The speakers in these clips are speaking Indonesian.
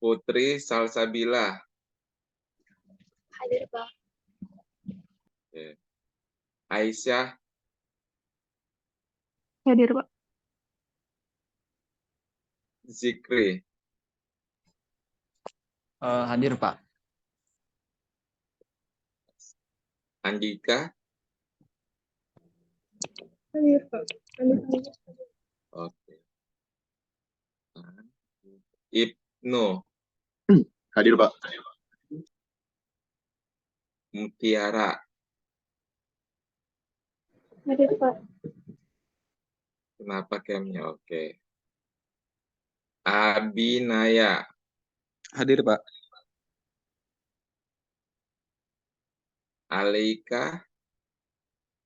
Putri Salsabila. Hadir, Pak. Oke. Aisyah Hadir, Pak. Zikri. Hadir, Pak. Andika. Hadir, Pak. Hadir. Oke. Ibnu. Hadir, Pak. Mutiara. Hadir, Pak. Kenapa camnya? Oke. Abinaya. Hadir, Pak. Aleika.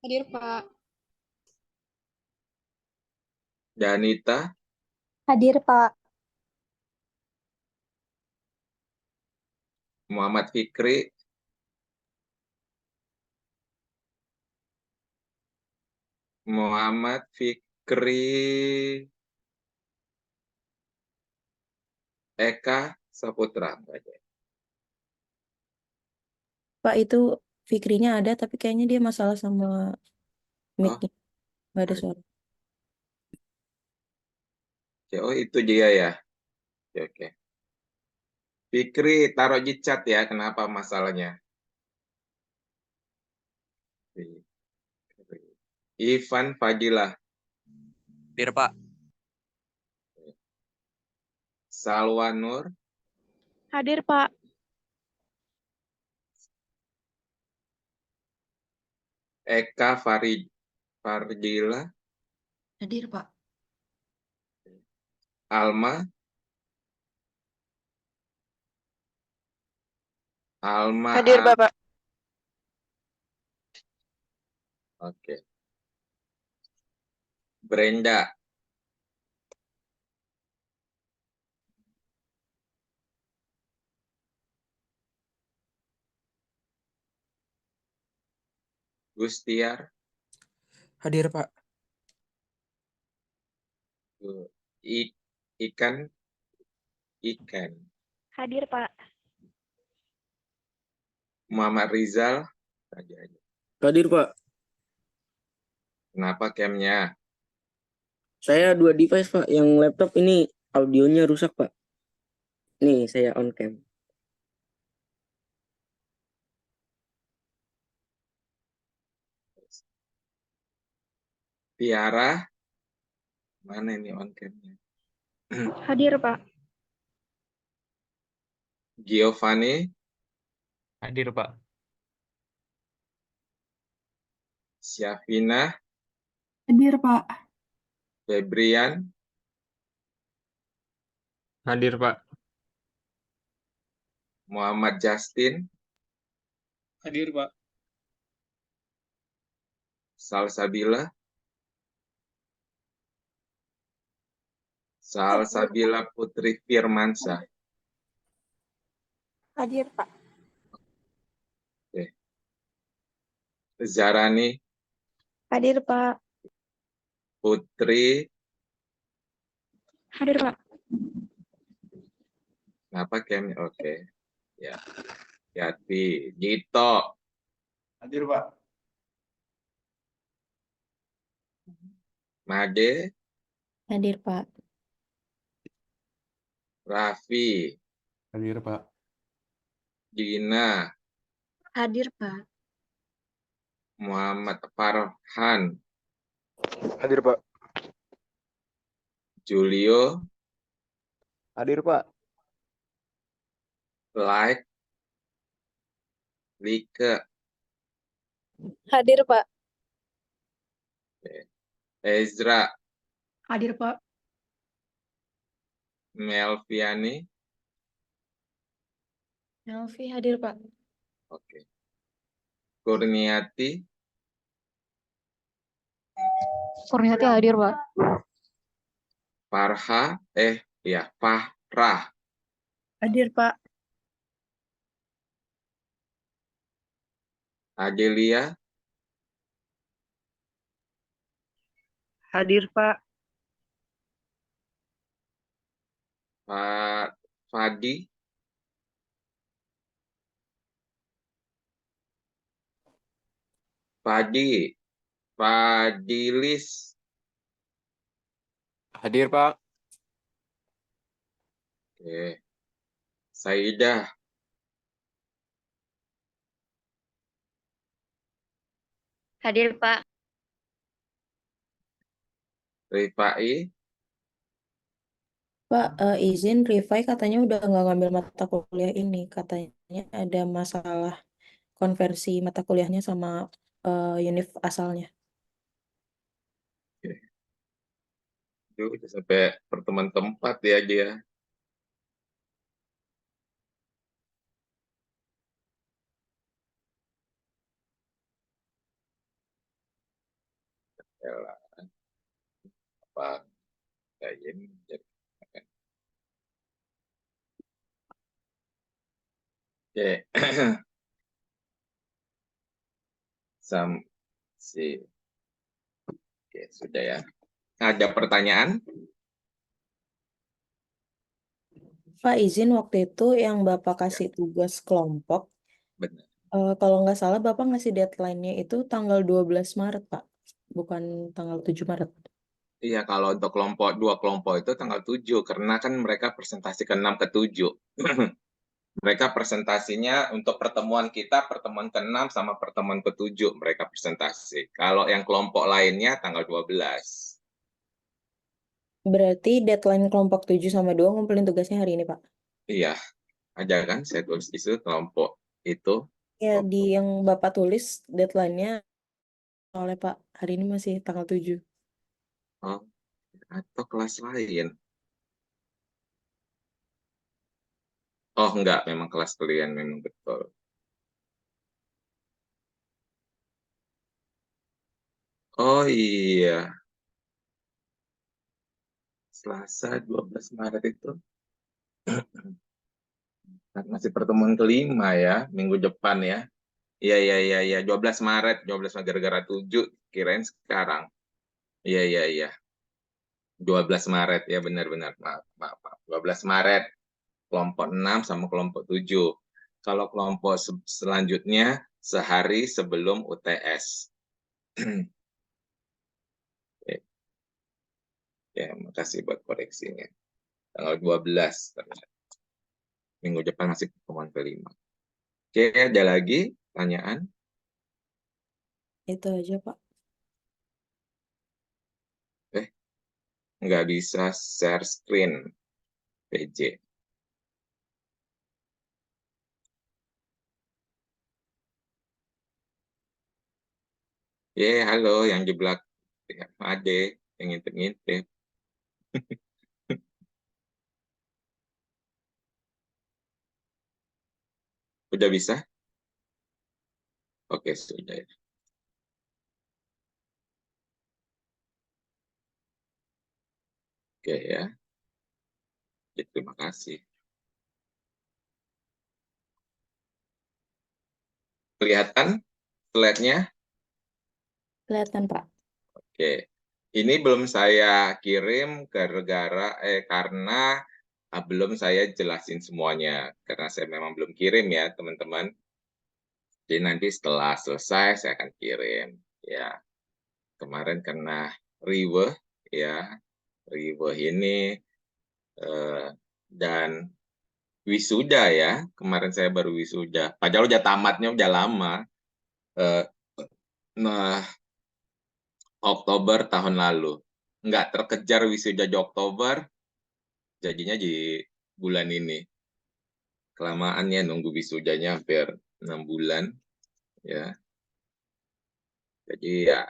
Hadir, Pak. Danita. Hadir, Pak. Muhammad Fikri. Muhammad Fikri. Eka Saputra. Pak, itu Fikrinya ada, tapi kayaknya dia masalah sama mic-nya. Nggak ada suara. Oh, itu dia ya. Oke, oke. Fikri, taruh di chat ya. Kenapa masalahnya? Ivan Fadilah. Hadir, Pak. Salwa Nur. Hadir, Pak. Eka Fardila. Hadir, Pak. Alma. Alma. Hadir, Bapak. Oke. Brenda. Gustiar. Hadir, Pak. Ikan. Hadir, Pak. Muhammad Rizal. Hadir, Pak. Kenapa camnya? Saya 2 device, Pak. Yang laptop ini audionya rusak, Pak. Nih, saya on cam. Tiara. Mana ini on camnya? Hadir, Pak. Giovanni. Hadir, Pak. Syafina. Hadir, Pak. Febrian. Hadir, Pak. Muhammad Justin. Hadir, Pak. Salsabila. Salsabila Putri Firmansyah. Hadir, Pak. Oke. Zarani. Hadir, Pak. Putri. Hadir, Pak. Kenapa camnya? Oke. Ya. Yati. Gito. Hadir, Pak. Made. Hadir, Pak. Raffi. Hadir, Pak. Gina. Hadir, Pak. Muhammad Farhan. Hadir, Pak. Julio. Hadir, Pak. Like. Like. Hadir, Pak. Ezra. Hadir, Pak. Melviani. Melvi hadir, Pak. Oke. Kurniati. Kurniati hadir, Pak. Farha. Fahrah. Hadir, Pak. Adelia. Hadir, Pak. Fadi, Fadi, Fadilis. Hadir, Pak. Oke. Saidah, Hadir, Pak. Rifai, Pak, izin Rifai katanya udah nggak ngambil mata kuliah ini. Katanya ada masalah konversi mata kuliahnya sama univ asalnya. itu udah sampai pertemuan keempat ya dia. Yalah, apa kayak ini. Oke. Sam si. Oke, sudah ya. Ada pertanyaan? Pak, izin waktu itu yang Bapak kasih tugas kelompok, Benar. kalau nggak salah Bapak ngasih deadline-nya itu tanggal 12 Maret, Pak. Bukan tanggal 7 Maret. Iya, kalau untuk dua kelompok itu tanggal 7, karena kan mereka presentasi ke-6 ke-7. Mereka presentasinya untuk pertemuan pertemuan ke-6 sama pertemuan ke-7 mereka presentasi. Kalau yang kelompok lainnya tanggal 12. Berarti deadline kelompok 7 sama 2 ngumpulin tugasnya hari ini, Pak. Iya, ada kan saya tulis di situ kelompok itu. Ya, di yang Bapak tulis deadline-nya oleh Pak, hari ini masih tanggal 7. Oh, atau kelas lain. Oh, enggak, memang kelas kalian memang betul. Oh iya, Selasa 12 Maret itu masih pertemuan kelima ya, minggu depan ya. Iya, iya, iya, iya, 12 Maret, 12 Maret gara-gara 7, kirain sekarang. Iya, iya, iya. 12 Maret, ya benar-benar. Maaf, maaf, maaf. 12 Maret, kelompok 6 sama kelompok 7. Kalau kelompok selanjutnya, sehari sebelum UTS. Oke, ya, makasih buat koreksinya. Tanggal 12, ternyata. Minggu depan masih pertemuan kelima. Oke, ada lagi pertanyaan? Itu aja, Pak. Nggak bisa share screen, PJ. Halo, yang jeblak. Ade, yang ngintip-ngintip. Udah bisa? Oke, sudah ya. Oke ya. Ya, terima kasih. Kelihatan slide-nya? Kelihatan, Pak. Oke. Ini belum saya kirim karena belum saya jelasin semuanya. Karena saya memang belum kirim ya, teman-teman. Jadi nanti setelah selesai saya akan kirim. Ya, kemarin kena riweh ya. Riweh ini dan wisuda ya. Kemarin saya baru wisuda. Padahal udah tamatnya udah lama. Eh, nah, Oktober tahun lalu. Nggak terkejar wisuda di Oktober, jadinya di bulan ini. Kelamaan ya nunggu wisudanya hampir 6 bulan. Ya, jadi ya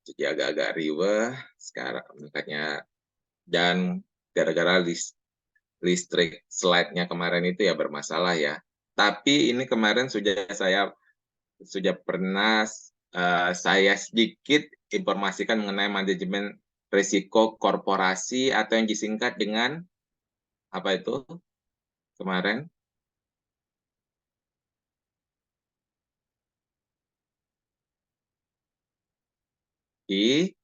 jadi agak-agak riweh sekarang makanya, dan gara-gara listrik slide-nya kemarin itu ya bermasalah ya. Tapi ini kemarin sudah pernah saya sedikit informasikan mengenai manajemen risiko korporasi atau yang disingkat dengan apa itu kemarin? I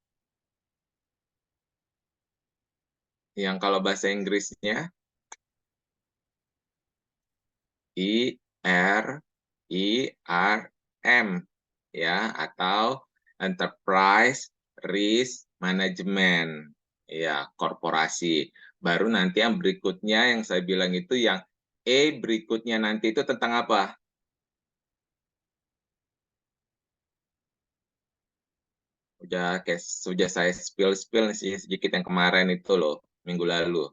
yang kalau bahasa Inggrisnya ERM ya, atau Enterprise Risk Management ya, korporasi. Baru nanti yang berikutnya yang saya bilang itu yang E berikutnya nanti itu tentang apa? Sudah saya spill sih sedikit yang kemarin itu loh, minggu lalu.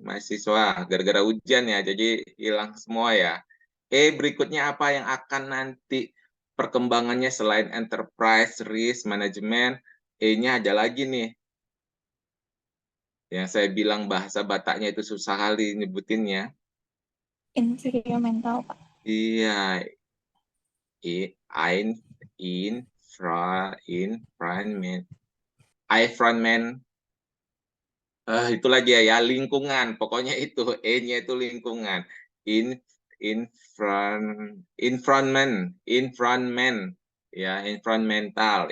Mahasiswa gara-gara hujan ya, jadi hilang semua ya. Berikutnya apa yang akan nanti perkembangannya selain enterprise risk management? E-nya ada lagi nih. Yang saya bilang bahasa Bataknya itu susah kali nyebutinnya. Instrumental, Pak. Iya, inframan. Itu lagi ya, lingkungan. Pokoknya itu E-nya itu lingkungan. Infrontment, ya, environmental,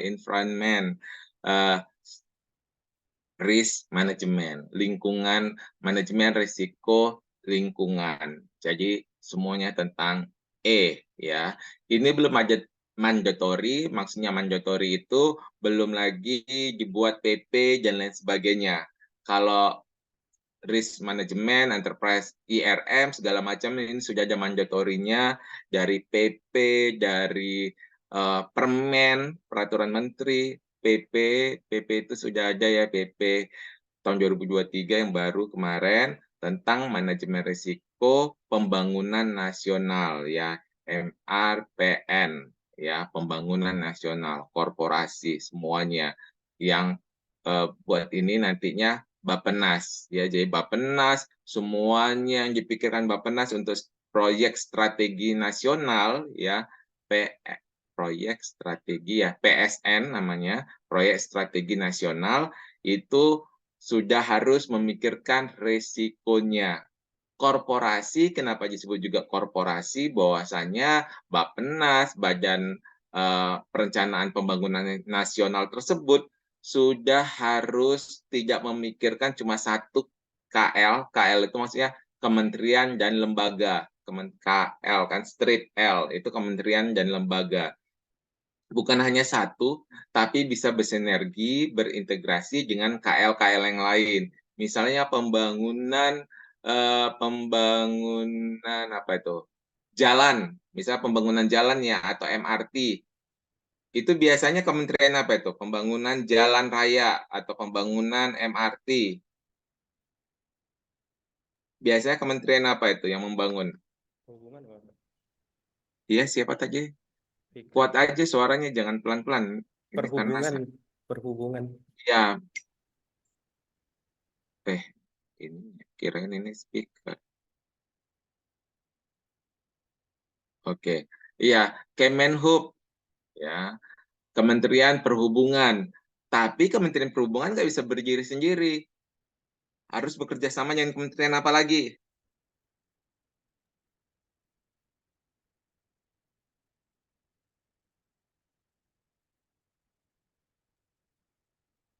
risk management, lingkungan, manajemen risiko lingkungan. Jadi semuanya tentang E ya. Ini belum aja mandatory, maksudnya mandatory itu belum lagi dibuat PP dan lain sebagainya. Kalau risk management, enterprise IRM, segala macam ini sudah ada mandatorinya dari PP, dari Permen, Peraturan Menteri, PP itu sudah ada ya, PP tahun 2023 yang baru kemarin tentang manajemen risiko pembangunan nasional ya, MRPN ya, pembangunan nasional, korporasi semuanya yang buat ini nantinya Bappenas ya, jadi Bappenas semuanya yang dipikirkan Bappenas untuk proyek strategi nasional ya, proyek strategi ya, PSN namanya, proyek strategi nasional itu sudah harus memikirkan resikonya. Korporasi, kenapa disebut juga korporasi? Bahwasanya Bappenas, Badan Perencanaan Pembangunan Nasional tersebut sudah harus tidak memikirkan cuma satu KL. KL itu maksudnya kementerian dan lembaga. KL kan, strip L, itu kementerian dan lembaga. Bukan hanya satu, tapi bisa bersinergi, berintegrasi dengan KL-KL yang lain. Misalnya pembangunan apa itu? Jalan, misalnya pembangunan jalan ya, atau MRT. Itu biasanya kementerian apa itu? Pembangunan jalan raya atau pembangunan MRT. Biasanya kementerian apa itu yang membangun? Hubungan, Pak. Iya, siapa tadi? Kuat aja suaranya, jangan pelan-pelan. Perhubungan. Ya, ini kirain ini speaker. Oke, iya, Kemenhub, ya, Kementerian Perhubungan. Tapi Kementerian Perhubungan nggak bisa berdiri sendiri. Harus bekerja sama dengan kementerian apa lagi?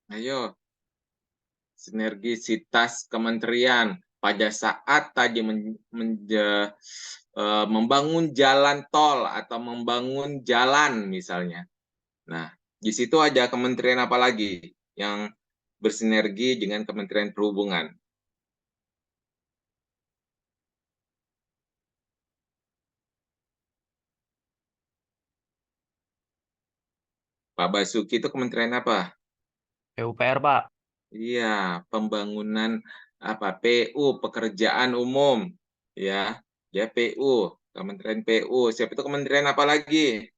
Ayo, sinergisitas kementerian. Pada saat tadi membangun jalan tol atau membangun jalan misalnya. Nah, di situ ada kementerian apa lagi yang bersinergi dengan Kementerian Perhubungan? Pak Basuki itu kementerian apa? PUPR, Pak. Iya, pembangunan apa? PU, pekerjaan umum, ya, ya PU, Kementerian PU. Siapa itu kementerian apa lagi?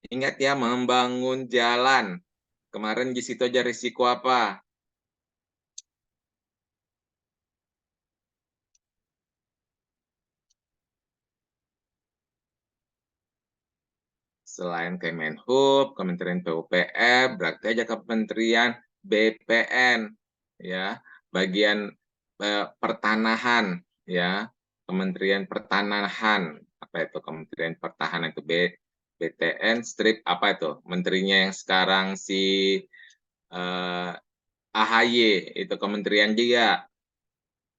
Ingat ya, membangun jalan. Kemarin di situ aja risiko apa? Selain Kemenhub, Kementerian PUPR, berarti aja Kementerian BPN, ya, bagian pertanahan, ya, Kementerian Pertanahan, apa itu Kementerian Pertahanan itu BTN, strip apa itu? Menterinya yang sekarang si AHY, itu kementerian juga.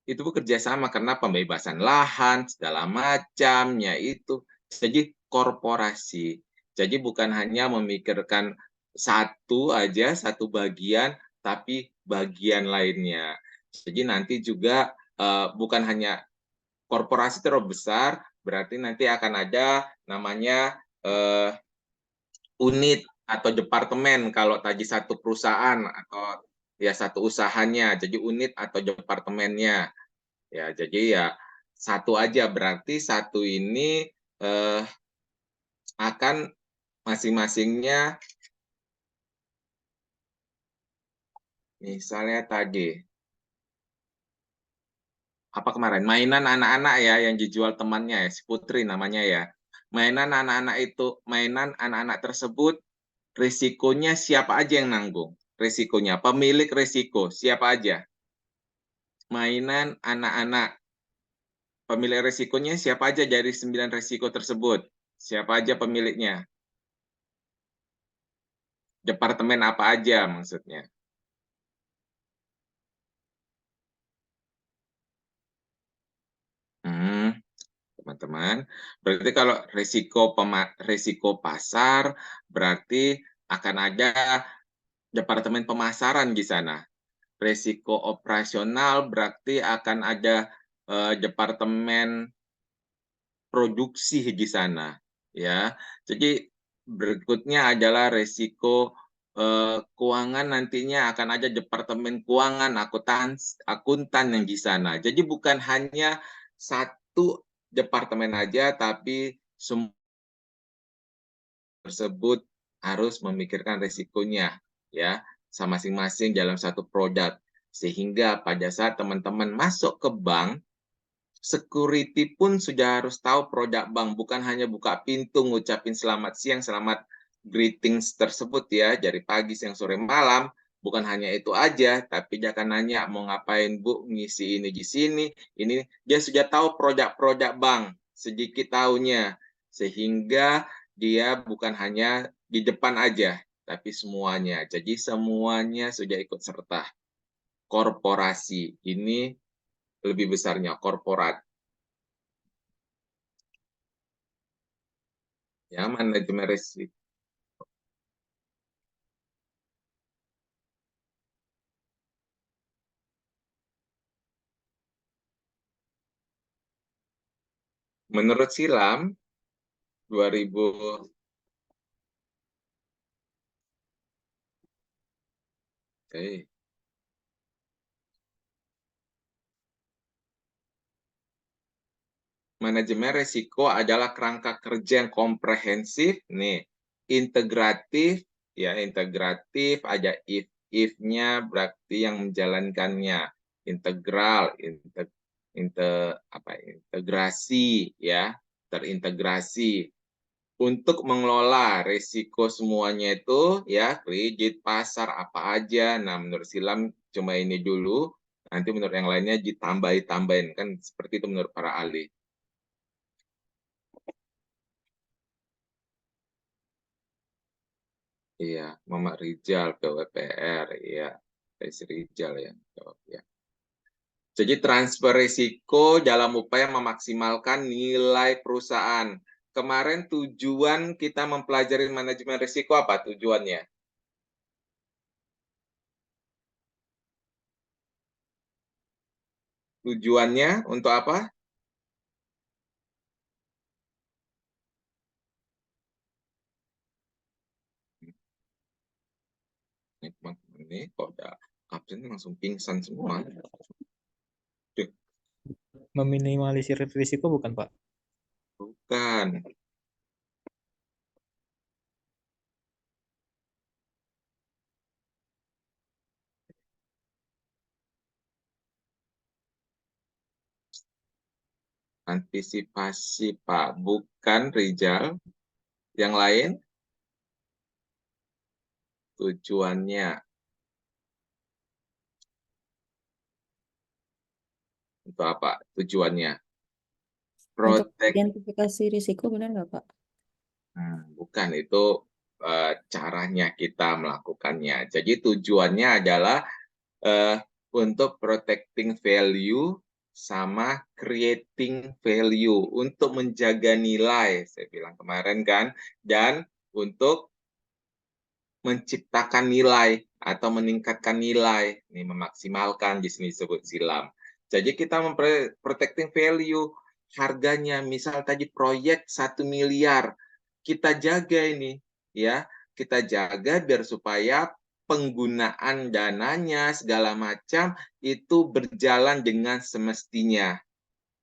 Itu bekerja sama karena pembebasan lahan, segala macamnya itu. Jadi korporasi. Jadi bukan hanya memikirkan satu aja, satu bagian, tapi bagian lainnya. Jadi nanti juga bukan hanya korporasi terbesar, berarti nanti akan ada namanya unit atau departemen kalau tadi satu perusahaan atau ya satu usahanya, jadi unit atau departemennya. Ya, jadi ya satu aja, berarti satu ini akan masing-masingnya, misalnya tadi apa kemarin mainan anak-anak ya yang dijual temannya ya, si Putri namanya ya. Mainan anak-anak tersebut risikonya siapa aja yang nanggung? Risikonya pemilik risiko siapa aja? Mainan anak-anak, pemilik risikonya siapa aja dari 9 risiko tersebut? Siapa aja pemiliknya? Departemen apa aja maksudnya? Teman-teman. Berarti kalau risiko pasar, berarti akan ada departemen pemasaran di sana. Risiko operasional berarti akan ada departemen produksi di sana, ya. Jadi berikutnya adalah risiko keuangan, nantinya akan ada departemen keuangan, akuntan yang di sana. Jadi bukan hanya satu departemen aja, tapi semua tersebut harus memikirkan risikonya ya, masing-masing dalam satu produk. Sehingga pada saat teman-teman masuk ke bank, security pun sudah harus tahu produk bank, bukan hanya buka pintu ngucapin selamat siang, selamat greetings tersebut ya, dari pagi, siang, sore, malam. Bukan hanya itu aja, tapi dia akan nanya mau ngapain Bu, ngisi ini di sini, ini dia sudah tahu produk-produk bank, sedikit tahunya, sehingga dia bukan hanya di depan aja, tapi semuanya. Jadi semuanya sudah ikut serta. Korporasi ini lebih besarnya korporat. Ya, manajemen risiko. Menurut Silam 2000 Oke. Manajemen risiko adalah kerangka kerja yang komprehensif, nih, integratif, ya integratif, ada if-nya berarti yang menjalankannya, integral, integrasi, ya, terintegrasi. Untuk mengelola risiko semuanya itu, ya, kredit, pasar, apa aja. Nah, menurut Silam cuma ini dulu, nanti menurut yang lainnya ditambahin, kan seperti itu menurut para ahli. Iya, Muhammad Rizal PWPR, iya, Rizal ya. Ya. Jadi transfer risiko dalam upaya memaksimalkan nilai perusahaan. Kemarin tujuan kita mempelajari manajemen risiko apa tujuannya? Tujuannya untuk apa? Ini kok udah absen langsung pingsan semua. Meminimalisir risiko bukan, Pak? Bukan. Antisipasi, Pak. Bukan, Rizal. Yang lain? Tujuannya. Untuk apa tujuannya? Untuk Protect. identifikasi risiko benar nggak, Pak? Bukan, itu caranya kita melakukannya. Jadi tujuannya adalah untuk protecting value sama creating value, untuk menjaga nilai, saya bilang kemarin kan, dan untuk menciptakan nilai atau meningkatkan nilai, ini memaksimalkan di sini disebut silam. Jadi kita protecting value, harganya misal tadi proyek 1 miliar, kita jaga ini ya, kita jaga biar supaya penggunaan dananya segala macam itu berjalan dengan semestinya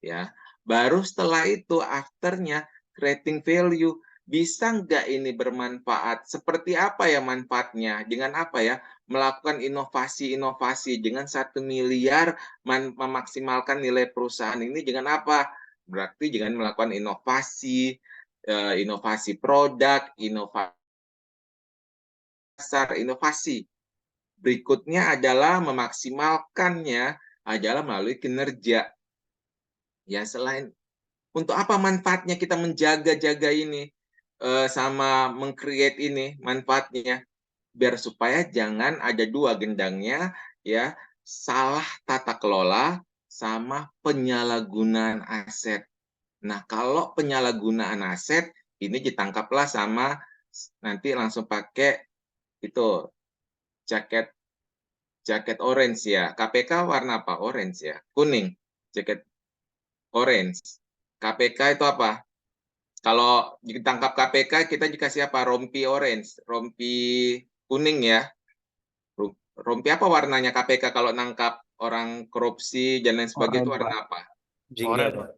ya. Baru setelah itu afternya creating value, bisa nggak ini bermanfaat? Seperti apa ya manfaatnya? Dengan apa ya? Melakukan inovasi-inovasi dengan 1 miliar memaksimalkan nilai perusahaan ini dengan apa? Berarti dengan melakukan inovasi, inovasi produk, inovasi pasar, inovasi. Berikutnya adalah memaksimalkannya adalah melalui kinerja. Ya, selain untuk apa manfaatnya kita menjaga-jaga ini sama meng-create ini manfaatnya? Biar supaya jangan ada dua gendangnya ya, salah tata kelola sama penyalahgunaan aset. Nah, kalau penyalahgunaan aset ini ditangkaplah sama nanti langsung pakai itu jaket orange ya. KPK warna apa? Orange ya. Kuning. Jaket orange. KPK itu apa? Kalau ditangkap KPK kita dikasih apa? Rompi orange, rompi kuning ya. Rompi apa warnanya KPK kalau nangkap orang korupsi dan lain sebagainya itu Orange, warna Pak. apa? Jingga, Pak.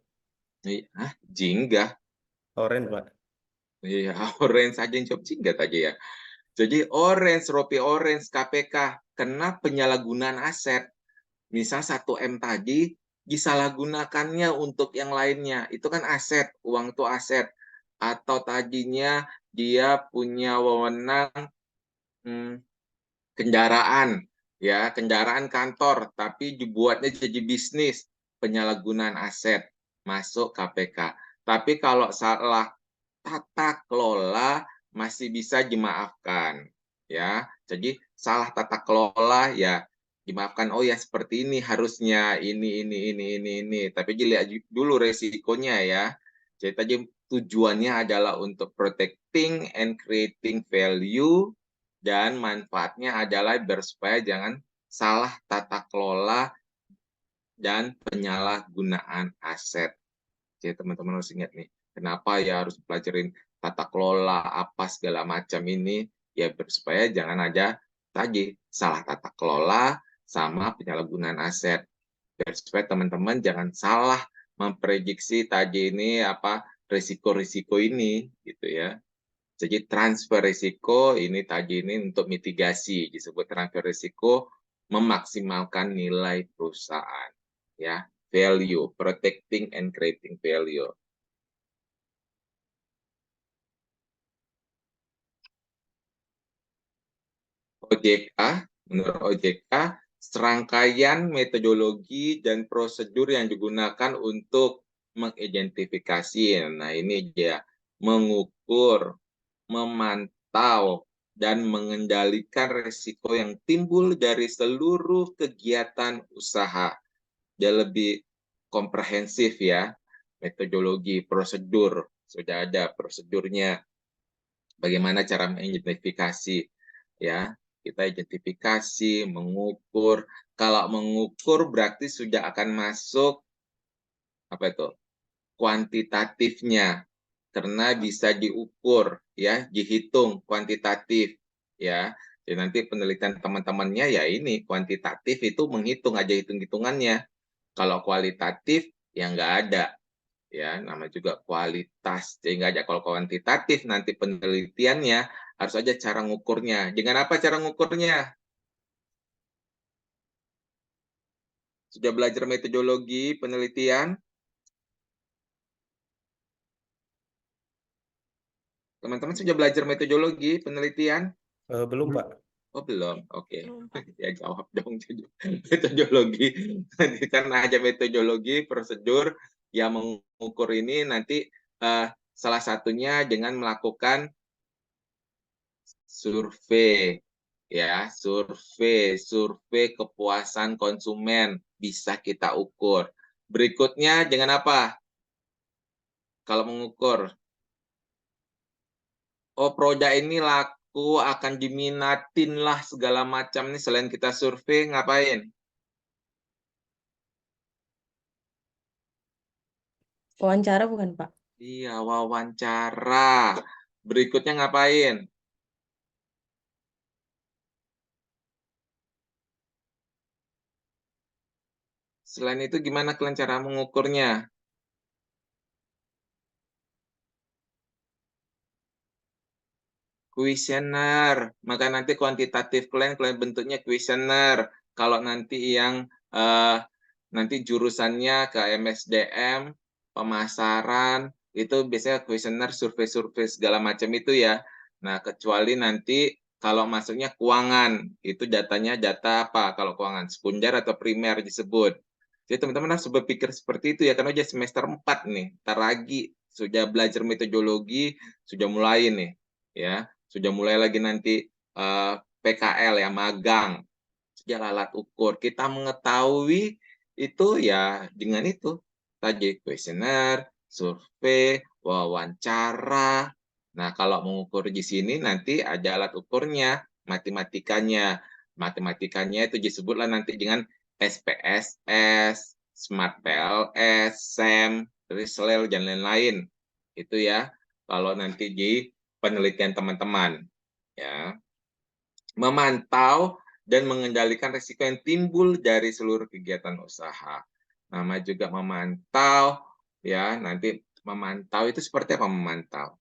Hah? Jingga. Orange, Pak. Iya, orange aja yang job jingga aja ya. Jadi orange, rompi orange KPK kena penyalahgunaan aset. Misal 1M tadi disalahgunakannya untuk yang lainnya. Itu kan aset, uang itu aset. Atau tadinya dia punya wewenang kendaraan, ya kendaraan kantor, tapi dibuatnya jadi bisnis, penyalahgunaan aset, masuk KPK. Tapi kalau salah tata kelola masih bisa dimaafkan, ya. Jadi salah tata kelola ya dimaafkan. Oh ya seperti ini harusnya ini. Tapi dilihat dulu resikonya ya. Jadi tadi tujuannya adalah untuk protecting and creating value dan manfaatnya adalah biar supaya jangan salah tata kelola dan penyalahgunaan aset. Jadi teman-teman harus ingat nih, kenapa ya harus pelajarin tata kelola apa segala macam ini, ya supaya jangan ada tadi salah tata kelola sama penyalahgunaan aset. Biar supaya teman-teman jangan salah memprediksi tadi ini apa risiko-risiko ini gitu ya. Jadi transfer risiko ini tadi ini untuk mitigasi, disebut transfer risiko memaksimalkan nilai perusahaan ya, value, protecting and creating value. OJK, menurut OJK, serangkaian metodologi dan prosedur yang digunakan untuk mengidentifikasi, nah ini dia, mengukur, memantau, dan mengendalikan risiko yang timbul dari seluruh kegiatan usaha. Dia lebih komprehensif ya, metodologi, prosedur, sudah ada prosedurnya, bagaimana cara mengidentifikasi ya, kita identifikasi, mengukur. Kalau mengukur berarti sudah akan masuk apa itu? Kuantitatifnya, karena bisa diukur ya, dihitung kuantitatif ya. Jadi nanti penelitian teman-temannya ya ini kuantitatif itu menghitung aja hitung-hitungannya. Kalau kualitatif ya nggak ada ya, nama juga kualitas. Jadi nggak ada. Kalau kuantitatif nanti penelitiannya harus aja cara ngukurnya. Dengan apa cara ngukurnya? Sudah belajar metodologi penelitian? Teman-teman sudah belajar metodologi penelitian? Belum, Pak. Oh belum, oke. Ya jawab dong metodologi. Nanti kan ada metodologi, prosedur yang mengukur ini nanti salah satunya dengan melakukan survei. ya, survei kepuasan konsumen bisa kita ukur. Berikutnya dengan apa? Kalau mengukur, oh produk ini laku, akan diminatin lah segala macam nih, selain kita survei ngapain? Wawancara bukan, Pak? Iya, wawancara. Berikutnya ngapain? Selain itu gimana kalian cara mengukurnya? Kuesioner. Maka nanti kuantitatif kalian bentuknya kuesioner. Kalau nanti yang nanti jurusannya ke MSDM, pemasaran, itu biasanya kuesioner, survei-survei segala macam itu ya. Nah, kecuali nanti kalau masuknya keuangan, itu datanya data apa? Kalau keuangan, sekunder atau primer disebut. Jadi teman-teman harus berpikir seperti itu ya, karena udah semester 4 nih, ntar lagi sudah belajar metodologi, sudah mulai nih, ya. Sudah mulai lagi nanti PKL ya, magang, sejak alat ukur. Kita mengetahui itu ya dengan itu tadi, kuesioner, survei, wawancara. Nah, kalau mengukur di sini nanti ada alat ukurnya, matematikanya. Matematikanya itu disebutlah nanti dengan SPSS, Smart PLS, SEM, Rislel, dan lain-lain. Itu ya, kalau nanti di penelitian teman-teman. Ya. Memantau dan mengendalikan risiko yang timbul dari seluruh kegiatan usaha. Nama juga memantau, ya, nanti memantau itu seperti apa memantau?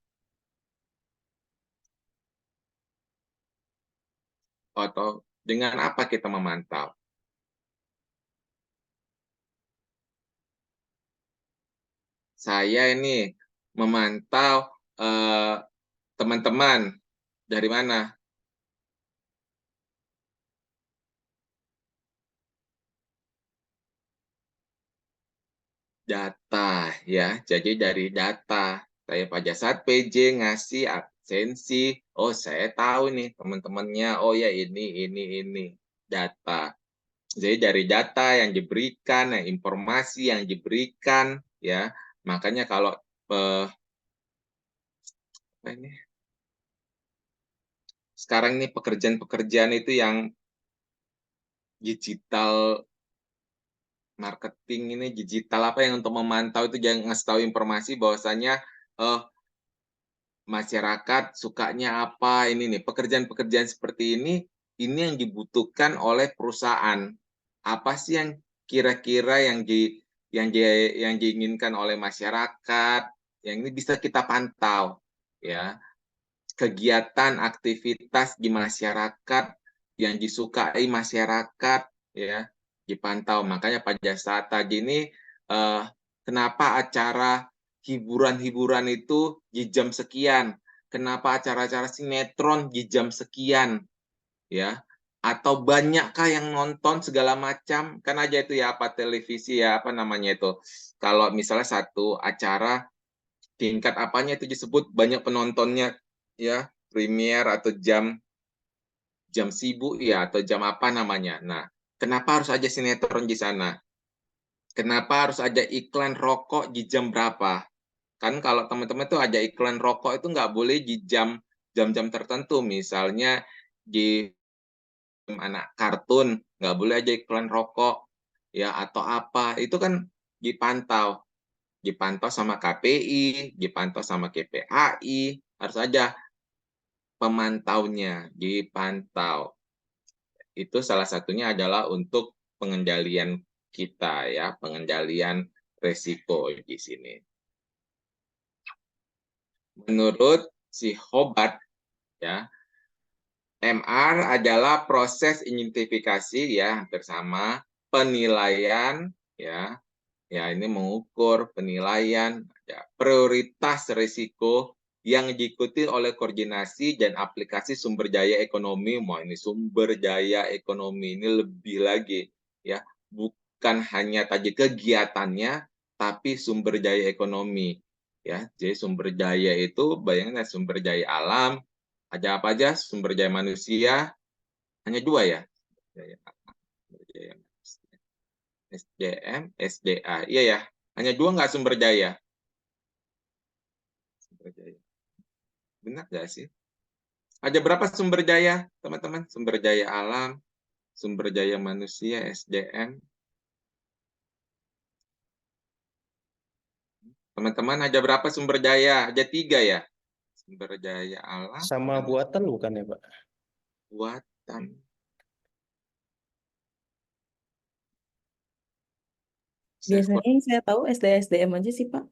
Atau dengan apa kita memantau? Saya ini memantau teman-teman dari mana? Data, ya. Jadi dari data. Saya pada saat PJ ngasih absensi, oh saya tahu nih teman-temannya, oh ya ini. Data. Jadi dari data yang diberikan, informasi yang diberikan, ya. Makanya kalau sekarang ini pekerjaan-pekerjaan itu yang digital marketing ini, digital apa yang untuk memantau itu, jangan ngasih tahu informasi bahwasanya masyarakat sukanya apa, ini nih, pekerjaan-pekerjaan seperti ini yang dibutuhkan oleh perusahaan. Apa sih yang kira-kira yang diinginkan oleh masyarakat, yang ini bisa kita pantau, ya. Kegiatan, aktivitas di masyarakat yang disukai masyarakat, ya, dipantau. Makanya pada saat tadi ini, kenapa acara hiburan-hiburan itu di jam sekian, kenapa acara-acara sinetron di jam sekian, ya, atau banyakkah yang nonton segala macam, kan aja itu ya, apa televisi ya, apa namanya itu, kalau misalnya satu acara tingkat apanya itu disebut banyak penontonnya, ya, premier atau jam sibuk ya, atau jam apa namanya. Nah, kenapa harus ada sinetron di sana? Kenapa harus ada iklan rokok di jam berapa? Kan kalau teman-teman tuh ada iklan rokok itu nggak boleh di jam-jam tertentu. Misalnya di anak kartun, nggak boleh ada iklan rokok, ya, atau apa. Itu kan dipantau. Dipantau sama KPI, dipantau sama KPAI, harus ada pemantaunya, dipantau. Itu salah satunya adalah untuk pengendalian kita ya, pengendalian resiko di sini. Menurut si Hobart ya, MR adalah proses identifikasi ya, hampir sama, penilaian ya. Ya, ini mengukur penilaian ya, prioritas risiko yang diikuti oleh koordinasi dan aplikasi sumber daya ekonomi. Mau ini sumber daya ekonomi ini lebih lagi ya, bukan hanya tadi kegiatannya, tapi sumber daya ekonomi ya. Jadi sumber daya itu bayangin sumber daya alam, ada apa aja, sumber daya manusia, Hanya 2 ya? Sumber daya manusia. SDM, SDA. Iya ya, hanya 2 nggak sumber daya? Sumber daya. Benar nggak sih? Ada berapa sumber daya, teman-teman? Sumber daya alam, sumber daya manusia, SDM. Teman-teman, ada berapa sumber daya? Ada 3 ya? Sumber daya alam, Sama manusia, buatan bukan ya, Pak? buatan. Biasanya yang saya tahu SDM aja sih, Pak.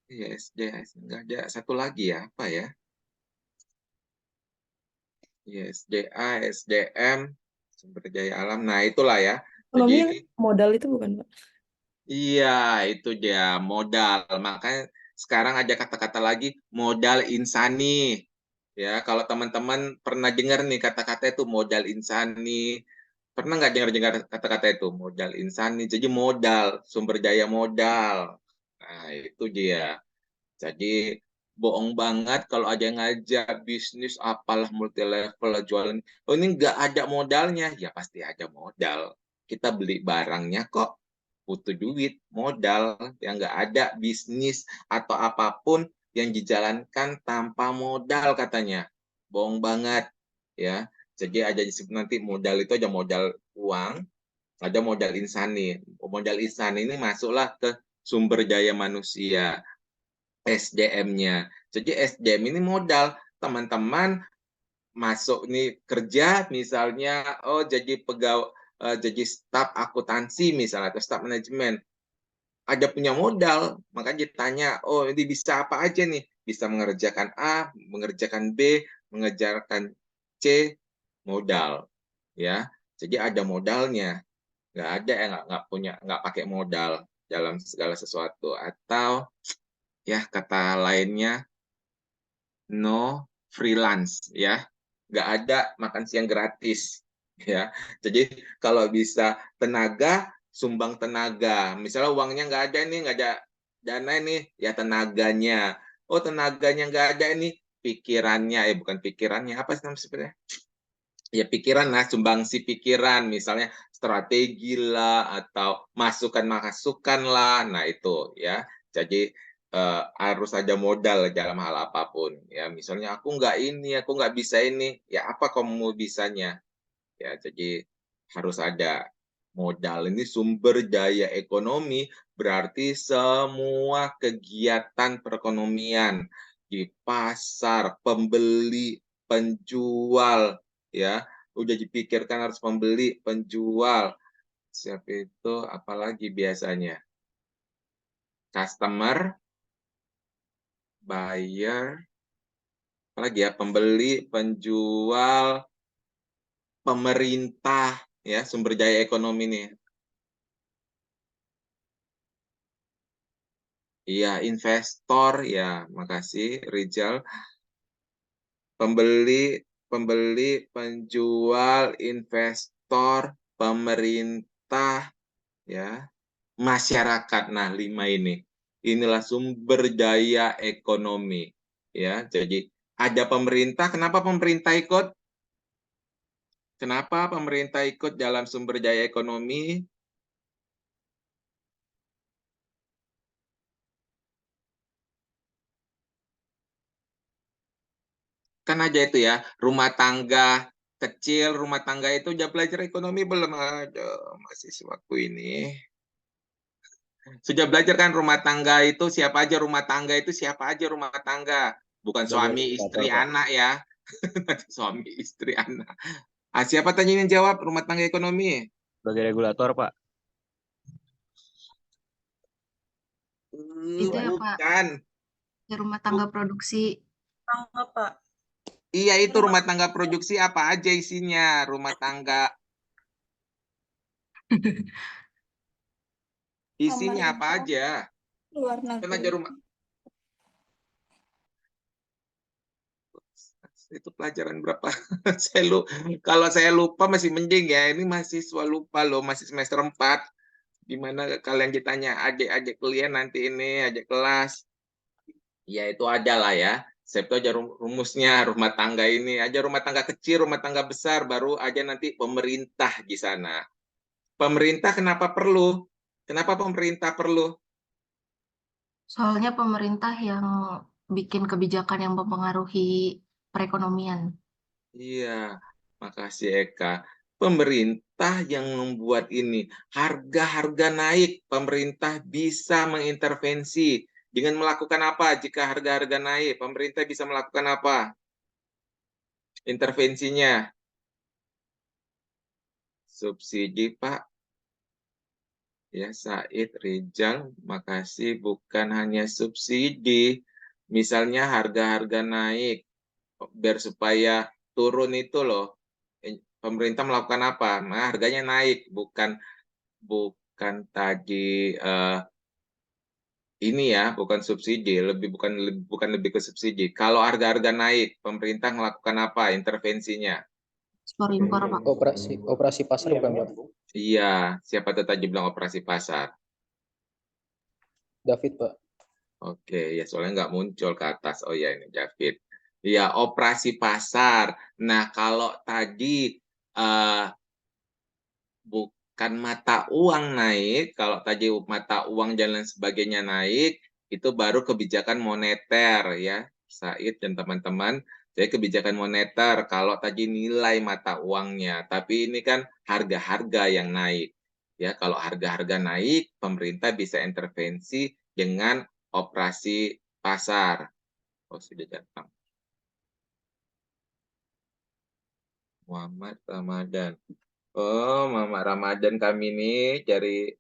Iya, SDM. Nggak ada satu lagi ya, apa ya? Iya, SDA, SDM, sumber daya alam. Nah, itulah ya. Jadi Ekonomi yang modal itu bukan, Pak? iya, itu dia modal. Makanya sekarang ada kata-kata lagi modal insani. Ya, kalau teman-teman pernah dengar nih kata-kata itu modal insani. Pernah nggak dengar-dengar kata-kata itu modal insani? Jadi modal, sumber daya modal. Nah, itu dia. Jadi bohong banget kalau ada yang ngajak bisnis apalah multi level jualan. Oh ini nggak ada modalnya, ya pasti ada modal. Kita beli barangnya kok butuh duit, modal yang nggak ada bisnis atau apapun yang dijalankan tanpa modal katanya. Bohong banget ya. Jadi ada disebut nanti modal itu ada modal uang, ada modal insani. Modal insani ini masuklah ke sumber daya manusia. SDM-nya. Jadi SDM ini modal. Teman-teman masuk nih kerja misalnya jadi pegawai jadi staf akuntansi misalnya atau staf manajemen. Ada punya modal, maka ditanya, "Oh, ini bisa apa aja nih?" Bisa mengerjakan A, mengerjakan B, mengerjakan C, modal, ya. Jadi ada modalnya. Nggak ada yang nggak pakai modal dalam segala sesuatu. Atau ya kata lainnya no freelance ya, nggak ada makan siang gratis ya. Jadi kalau bisa tenaga sumbang tenaga, misalnya uangnya nggak ada nih, nggak ada dana nih, ya tenaganya. Oh tenaganya nggak ada nih, pikirannya bukan pikirannya, apa sih namanya sebenarnya, ya pikiran lah, sumbangsi pikiran, misalnya strategi lah atau masukan lah, nah itu ya. Jadi harus ada modal dalam hal apapun ya. Misalnya aku nggak bisa ini, ya apa kamu bisanya? Ya jadi harus ada modal. Ini sumber daya ekonomi berarti semua kegiatan perekonomian di pasar, pembeli, penjual ya, udah dipikirkan harus pembeli, penjual. Siapa itu apalagi biasanya? Customer, buyer, apalagi ya, pembeli, penjual, pemerintah ya, sumber daya ekonomi nih. Iya, investor ya, makasih Rizal. Pembeli, penjual, investor, pemerintah, ya, masyarakat. Nah, 5 ini. Inilah sumber daya ekonomi. Ya, jadi ada pemerintah. Kenapa pemerintah ikut? Kenapa pemerintah ikut dalam sumber daya ekonomi? Kan aja itu ya, rumah tangga kecil, rumah tangga itu udah belajar ekonomi belum? Aduh, mahasiswaku ini. Sudah belajar kan rumah tangga itu siapa aja rumah tangga itu siapa aja rumah tangga. Bukan Sebagai suami, regulator, istri, Pak. anak ya. Suami, istri, anak. Ah, siapa tanya yang jawab rumah tangga ekonomi? Sebagai regulator, Pak. Itu ya, Pak, Bukan. ya rumah tangga produksi. Sama, Pak. Iya itu rumah tangga produksi apa aja isinya? Rumah tangga isinya apa aja? Luar Kan aja rumah. Itu pelajaran berapa? Kalau saya lupa masih mending ya. Ini mahasiswa lupa loh, masih semester 4. Gimana kalian ditanya adik-adik kuliah nanti ini, adik kelas. Ya itu ada lah ya. Saya itu aja rumusnya rumah tangga ini, aja rumah tangga kecil, rumah tangga besar, baru aja nanti pemerintah di sana. Pemerintah kenapa perlu? Kenapa pemerintah perlu? Soalnya pemerintah yang bikin kebijakan yang mempengaruhi perekonomian. Iya, makasih Eka. Pemerintah yang membuat ini, harga-harga naik, pemerintah bisa mengintervensi. Dengan melakukan apa jika harga-harga naik? Pemerintah bisa melakukan apa? Intervensinya. Subsidi, Pak. Ya, Said, Rijal, makasih. Bukan hanya subsidi. Misalnya harga-harga naik, biar supaya turun itu loh. Pemerintah melakukan apa? Nah, harganya naik, bukan tadi ini ya, bukan subsidi, bukan lebih ke subsidi. Kalau harga-harga naik, pemerintah melakukan apa? Intervensinya. Ekspor impor, Pak. Operasi pasar bukan, Pak? Iya, siapa tuh tadi bilang operasi pasar? David, Pak. Oke, ya soalnya nggak muncul ke atas. Oh ya, ini David. Ya, operasi pasar. Nah, kalau tadi bukan mata uang naik, kalau tadi mata uang dan lain sebagainya naik, itu baru kebijakan moneter ya, Said dan teman-teman. Jadi kebijakan moneter kalau tadi nilai mata uangnya, tapi ini kan harga-harga yang naik. Ya, kalau harga-harga naik, pemerintah bisa intervensi dengan operasi pasar. Oh, sudah datang. Muhammad Ramadan. Oh, Muhammad Ramadan kami ini dari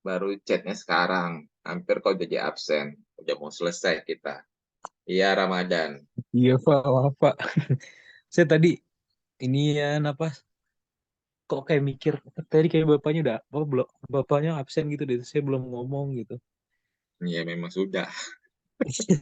baru chatnya sekarang. Hampir kau jadi absen. Udah mau selesai kita. Iya, Ramadan. Iya, Pak. Maaf, Pak. Saya tadi ini ya apa? Kok kayak mikir tadi kayak bapaknya udah apa belum bapaknya absen gitu deh. Saya belum ngomong gitu. Iya, memang sudah. Oke,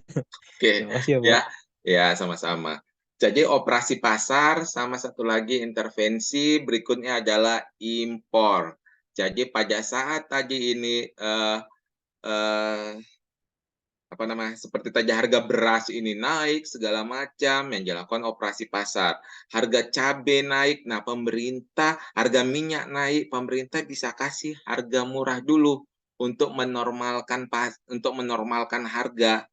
Terima kasih ya, ya. Pak. Ya, sama-sama. Jadi operasi pasar sama satu lagi intervensi berikutnya adalah impor. Jadi pada saat tadi ini eh, apa namanya, seperti tadi harga beras ini naik segala macam yang dilakukan operasi pasar. Harga cabai naik, nah pemerintah, harga minyak naik, pemerintah bisa kasih harga murah dulu untuk menormalkan harga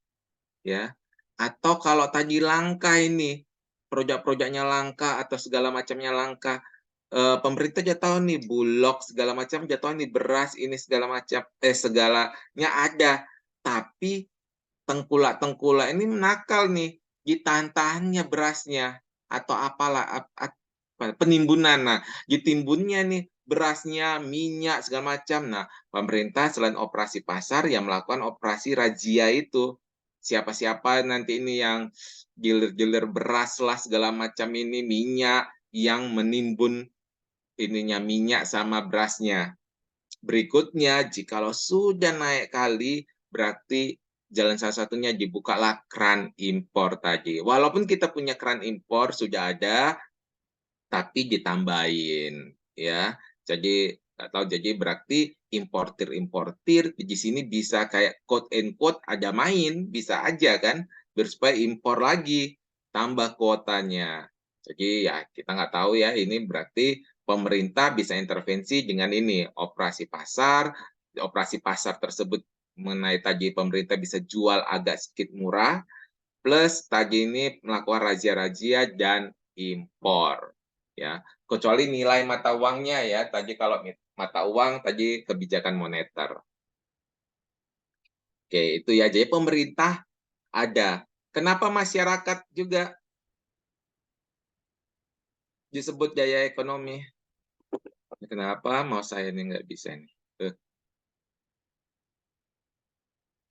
ya. Atau kalau tadi langka ini, produk-produknya langka atau segala macamnya langka, pemerintah jatuh nih bulog segala macam, jatuh nih beras ini segala macam, segalanya ada, tapi tengkulak-tengkulak ini nakal nih, ditahan-tahannya berasnya atau apalah penimbunan. Nah, ditimbunnya nih berasnya, minyak segala macam. Nah, pemerintah selain operasi pasar yang melakukan operasi razia itu. Siapa-siapa nanti ini yang gilir-gilir beras lah segala macam ini minyak yang menimbun ininya minyak sama berasnya. Berikutnya, jikalau sudah naik kali, berarti jalan salah satunya dibukalah keran impor tadi. Walaupun kita punya keran impor sudah ada, tapi ditambahin, ya. Jadi jadi berarti importir di sini bisa kayak quote and quote ada main, bisa aja kan, biar supaya impor lagi, tambah kuotanya. Jadi ya kita nggak tahu ya, ini berarti pemerintah bisa intervensi dengan ini, operasi pasar. Operasi pasar tersebut mengenai tadi pemerintah bisa jual agak sedikit murah, plus tadi ini melakukan razia-razia dan impor. Ya, kecuali nilai mata uangnya ya. Tadi kalau mata uang tadi kebijakan moneter. Oke, itu ya. Jadi pemerintah ada. Kenapa masyarakat juga disebut daya ekonomi? Kenapa mau saya ini nggak bisa nih?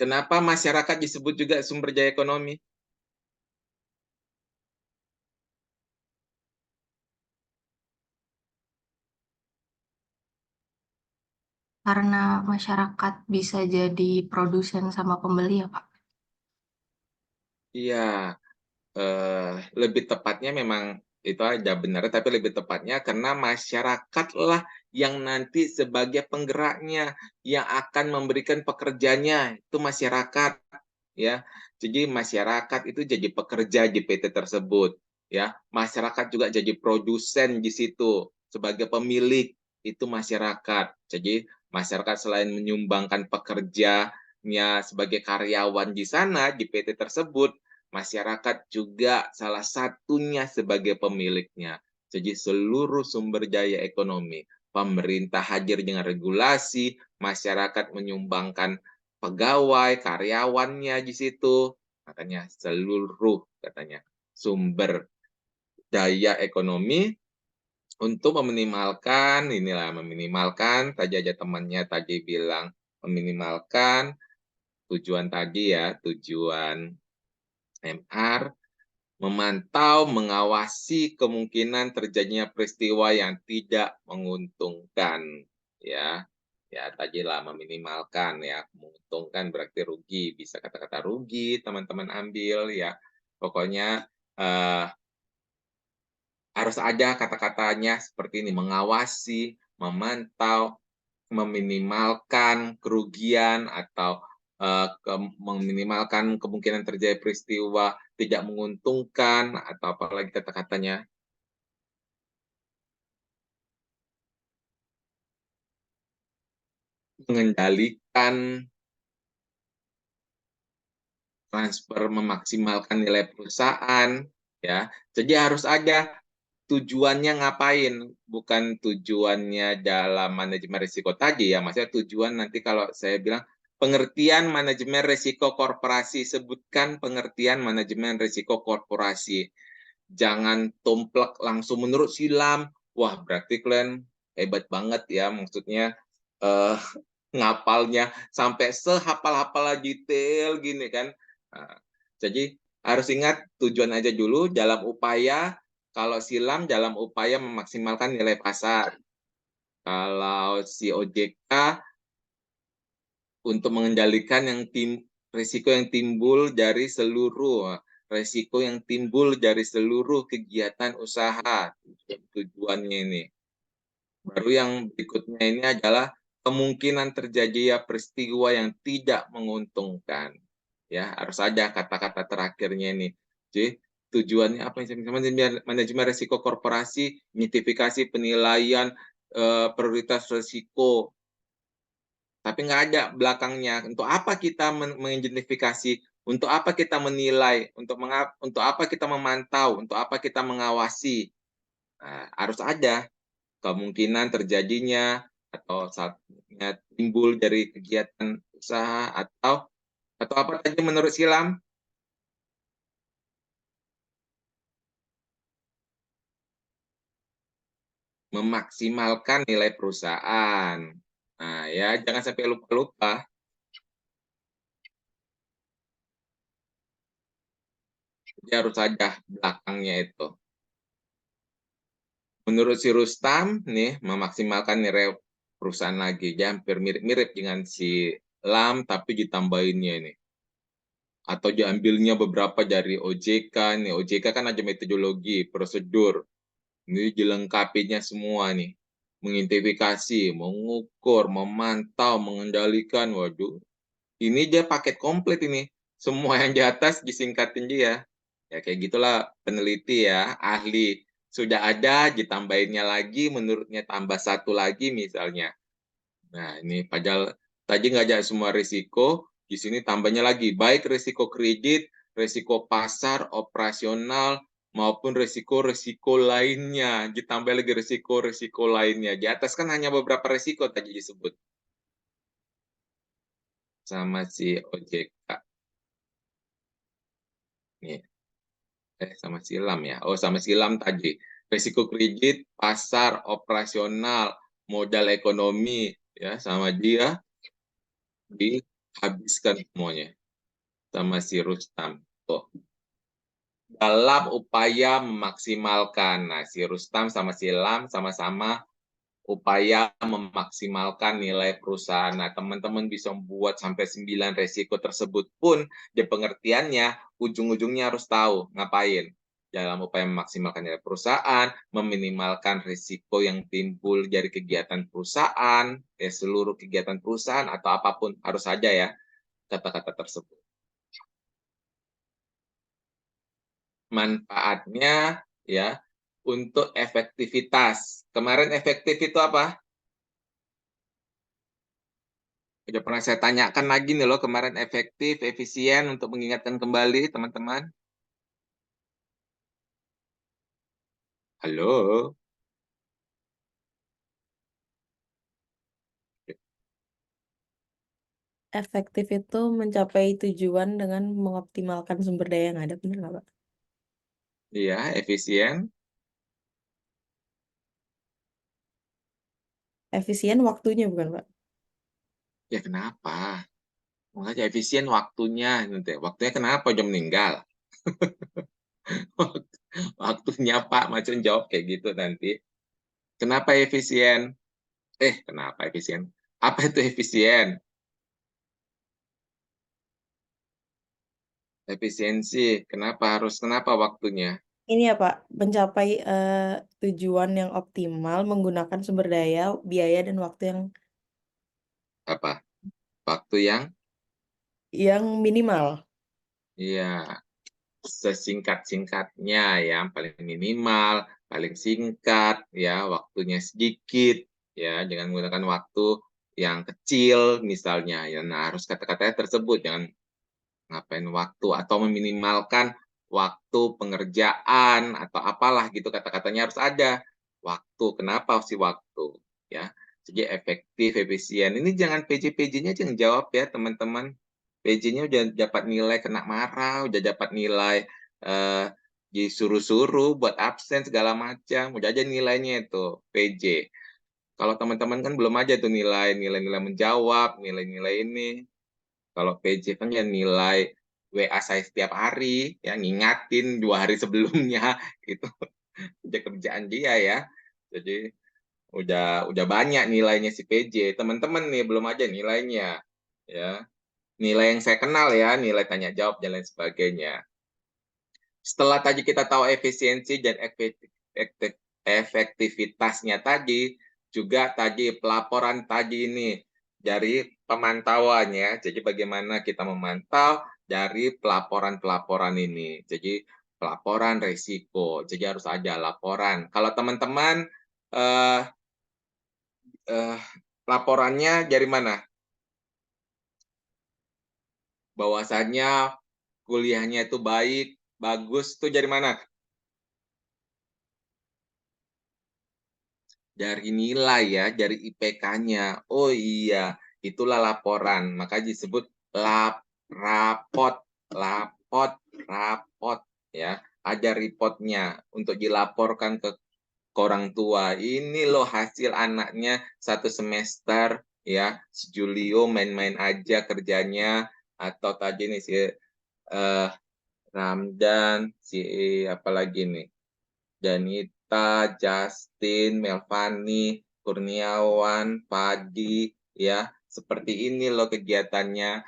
Kenapa masyarakat disebut juga sumber daya ekonomi? Karena masyarakat bisa jadi produsen sama pembeli ya, Pak. Iya, lebih tepatnya memang Itu aja benarnya, tapi lebih tepatnya karena masyarakatlah yang nanti sebagai penggeraknya, yang akan memberikan pekerjanya, itu masyarakat, ya. Jadi masyarakat itu jadi pekerja di PT tersebut, ya. Masyarakat juga jadi produsen di situ, sebagai pemilik, itu masyarakat. Jadi masyarakat selain menyumbangkan pekerjanya sebagai karyawan di sana, di PT tersebut, masyarakat juga salah satunya sebagai pemiliknya. Jadi seluruh sumber daya ekonomi, pemerintah hadir dengan regulasi, masyarakat menyumbangkan pegawai, karyawannya di situ. Makanya seluruh katanya sumber daya ekonomi untuk meminimalkan tadi aja temannya tadi bilang meminimalkan tujuan tadi ya, tujuan MR memantau, mengawasi kemungkinan terjadinya peristiwa yang tidak menguntungkan, ya. Ya, tadilah meminimalkan ya, menguntungkan berarti rugi, bisa kata-kata rugi teman-teman ambil ya. Pokoknya harus ada kata-katanya seperti ini, mengawasi, memantau, meminimalkan kerugian atau meminimalkan kemungkinan terjadi peristiwa tidak menguntungkan atau apalagi kata-katanya. Mengendalikan transfer, memaksimalkan nilai perusahaan, ya. Jadi harus ada tujuannya ngapain, bukan tujuannya dalam manajemen risiko tadi ya. Maksudnya tujuan nanti kalau saya bilang pengertian manajemen risiko korporasi, sebutkan pengertian manajemen risiko korporasi. Jangan tumplek langsung menurut silam. Wah, berarti kalian hebat banget ya, maksudnya ngapalnya sampai sehafal-hafal detail gini kan. Nah, jadi harus ingat tujuan aja dulu dalam upaya, kalau silam dalam upaya memaksimalkan nilai pasar. Kalau si OJK untuk mengendalikan risiko yang timbul dari seluruh kegiatan usaha. Tujuannya ini. Baru yang berikutnya ini adalah kemungkinan terjadi peristiwa yang tidak menguntungkan. Ya, harus ada kata-kata terakhirnya ini. Jadi tujuannya apa? Manajemen risiko korporasi, identifikasi penilaian prioritas risiko. Tapi nggak ada belakangnya. Untuk apa kita mengidentifikasi? Untuk apa kita menilai? Untuk apa kita memantau? Untuk apa kita mengawasi? Nah, harus ada kemungkinan terjadinya atau saatnya timbul dari kegiatan usaha atau apa tadi menurut silam? Memaksimalkan nilai perusahaan. Nah, ya jangan sampai lupa-lupa. Jadi harus ada belakangnya itu. Menurut si Rustam, nih, memaksimalkan nilai perusahaan lagi. Dia hampir mirip-mirip dengan si Lam, tapi ditambahinnya ini. Atau diambilnya beberapa dari OJK. Nih, OJK kan ada metodologi, prosedur. Ini dilengkapinya semua nih. Mengidentifikasi, mengukur, memantau, mengendalikan. Waduh, ini dia paket komplit ini. Semua yang di atas disingkatin dia. Ya kayak gitulah peneliti ya, ahli. Sudah ada, ditambahinnya lagi, menurutnya tambah satu lagi misalnya. Nah ini padahal tadi nggak ada semua risiko, di sini tambahnya lagi. Baik risiko kredit, risiko pasar, operasional, maupun risiko-risiko lainnya. Ditambah lagi risiko-risiko lainnya. Di atas kan hanya beberapa risiko tadi disebut. Sama si OJK. Nih. Sama silam ya. Oh, sama silam tadi. Risiko kredit, pasar, operasional, modal ekonomi, ya sama dia dihabiskan semuanya sama si Rustam. Tuh. Dalam upaya memaksimalkan. Nah, si Rustam sama silam sama-sama upaya memaksimalkan nilai perusahaan. Nah, teman-teman bisa membuat sampai 9 resiko tersebut pun di pengertiannya ujung-ujungnya harus tahu ngapain. dalam upaya memaksimalkan nilai perusahaan, meminimalkan risiko yang timbul dari kegiatan perusahaan, seluruh kegiatan perusahaan atau apapun, harus saja ya kata-kata tersebut. Manfaatnya ya untuk efektivitas. Kemarin efektif itu apa? Udah pernah saya tanyakan lagi nih loh, kemarin efektif, efisien, untuk mengingatkan kembali teman-teman. Halo? Efektif itu mencapai tujuan dengan mengoptimalkan sumber daya yang ada, benar nggak, Pak? Iya, efisien. Efisien waktunya bukan, Pak? Ya kenapa? Makanya efisien waktunya. Waktunya kenapa jam meninggal? Waktunya Pak, macam jawab kayak gitu nanti. Kenapa efisien? Kenapa efisien? Apa itu efisien? Efisiensi. Kenapa waktunya? Ini ya, Pak, mencapai tujuan yang optimal menggunakan sumber daya, biaya, dan waktu Apa? Waktu yang minimal. iya, sesingkat-singkatnya ya, paling minimal, paling singkat ya, waktunya sedikit ya, dengan menggunakan waktu yang kecil misalnya ya. Nah, harus kata-katanya tersebut, jangan ngapain waktu atau meminimalkan waktu pengerjaan atau apalah gitu, kata-katanya harus ada. Waktu, kenapa sih waktu ya? Jadi efektif, efisien. Ini jangan PJ-PJ-nya aja yang jawab ya teman-teman. PJ-nya udah dapat nilai kena marah, udah dapat nilai disuruh-suruh buat absen segala macam, udah aja nilainya itu PJ. Kalau teman-teman kan belum aja tuh nilai-nilai menjawab, nilai-nilai ini. Kalau PJ kan ya nilai WA saya setiap hari, ya ngingatin 2 hari sebelumnya, itu udah kerjaan dia ya. Jadi udah banyak nilainya si PJ. Teman-teman nih belum aja nilainya, ya. Nilai yang saya kenal ya, nilai tanya jawab dan lain sebagainya. Setelah tadi kita tahu efisiensi dan efektivitasnya tadi, juga tadi pelaporan tadi ini dari pemantauannya. Jadi bagaimana kita memantau dari pelaporan-pelaporan ini. Jadi pelaporan risiko. Jadi harus ada laporan. Kalau teman-teman eh, laporannya dari mana? Bahwasannya kuliahnya itu baik, bagus, itu dari mana? Dari nilai ya, dari IPK-nya. Oh iya, itulah laporan. Maka disebut rapot, rapot ya. Ada reportnya untuk dilaporkan ke orang tua. Ini loh hasil anaknya 1 semester ya. Si Julio main-main aja kerjanya, atau tadi nih si Ramdan, si apalagi nih, Danita, Justin, Melvani, Kurniawan, Padi, ya. Seperti ini loh kegiatannya,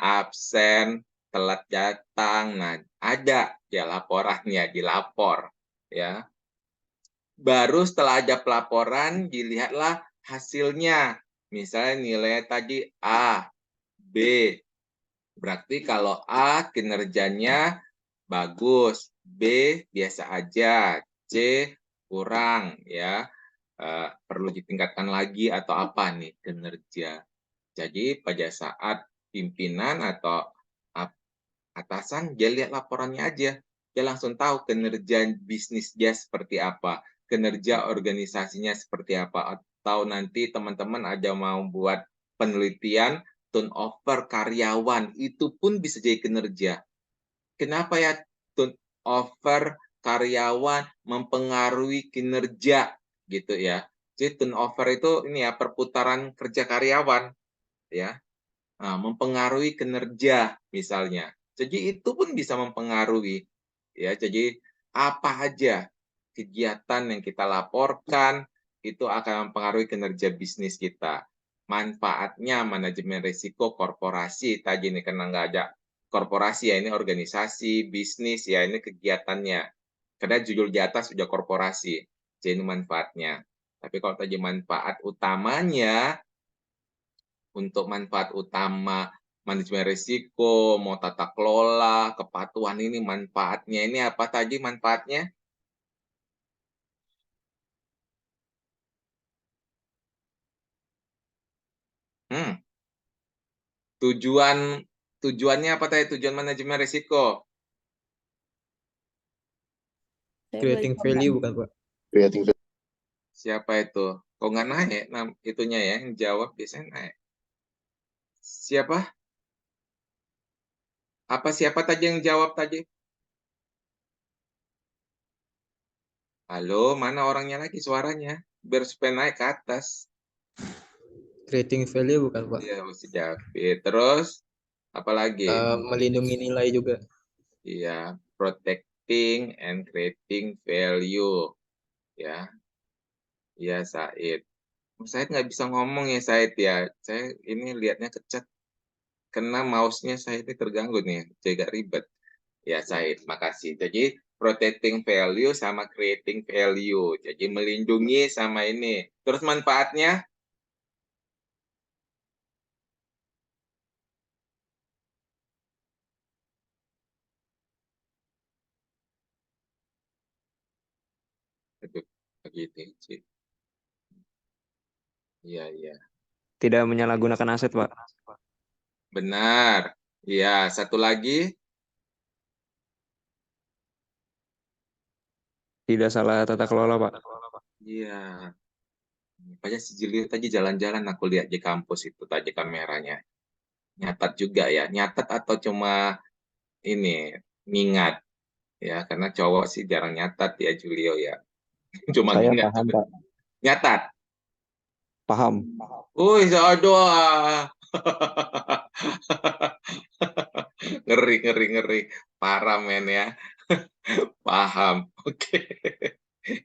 absen, telat datang. Nah, ada ya laporannya, dilapor, ya. Baru setelah ada pelaporan, dilihatlah hasilnya. Misalnya nilai tadi A, B. Berarti kalau A kinerjanya bagus, B biasa aja, C kurang ya, perlu ditingkatkan lagi atau apa nih kinerja. Jadi pada saat pimpinan atau atasan, dia lihat laporannya aja, dia langsung tahu kinerja bisnis dia seperti apa, kinerja organisasinya seperti apa, atau nanti teman-teman ada mau buat penelitian turnover karyawan, itu pun bisa jadi kinerja. Kenapa ya turnover karyawan mempengaruhi kinerja gitu ya. Jadi turnover itu ini ya, perputaran kerja karyawan ya. Nah, mempengaruhi kinerja misalnya. Jadi itu pun bisa mempengaruhi ya. Jadi apa aja kegiatan yang kita laporkan itu akan mempengaruhi kinerja bisnis kita. Manfaatnya manajemen risiko korporasi tadi ini, karena nggak ada korporasi ya, ini organisasi, bisnis ya, ini kegiatannya. Karena judul di atas sudah korporasi. Jadi ini manfaatnya. Tapi kalau tadi manfaat utamanya, untuk manfaat utama manajemen risiko, mau tata kelola, kepatuhan ini manfaatnya. Ini apa tadi manfaatnya? Tujuannya apa tadi? Tujuan manajemen risiko. Saya Creating belajar value bukan Pak? Siapa itu? Kok nggak naik itunya ya, yang jawab biasanya naik. Siapa? Siapa tadi yang jawab tadi? Halo, mana orangnya lagi suaranya? Biar supaya naik ke atas. Creating value bukan Pak? Iya, mesti David. Terus, apa lagi? Melindungi nilai juga. Iya, protecting and creating value. Ya, iya Said. Said nggak bisa ngomong ya Said ya. Saya ini lihatnya kecat. Karena mouse-nya saya ini terganggu nih, jadi agak ribet. Ya Said, makasih. Jadi protecting value sama creating value. Jadi melindungi sama ini. Terus manfaatnya? Aduh, begitu. Iya, iya. Tidak menyalahgunakan aset, Pak. Benar. Iya, satu lagi. Tidak salah tata kelola, Pak. Iya. Makanya si Jilio tadi jalan-jalan aku lihat di kampus itu tadi kameranya. Nyatat juga ya. Nyatat atau cuma ini ngingat ya, karena cowok sih jarang nyatat ya Julio ya. Cuma Saya ngingat. paham, Pak. Nyatat. Paham. Aduh. Ngeri. Parah men ya. Paham. Oke.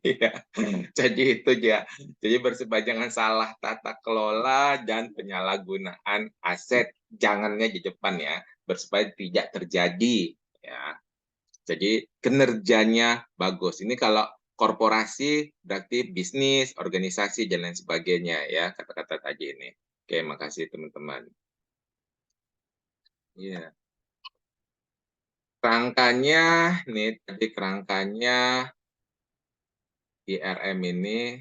Iya. Jadi itu ya. Jadi bersifat jangan salah tata kelola dan penyalahgunaan aset. Jangannya di depan ya. Bersifat tidak terjadi ya. Jadi kinerjanya bagus. Ini kalau korporasi berarti bisnis, organisasi dan lain sebagainya ya kata-kata tadi ini. Oke, makasih teman-teman. Iya. Kerangkanya nih tadi kerangkanya IRM ini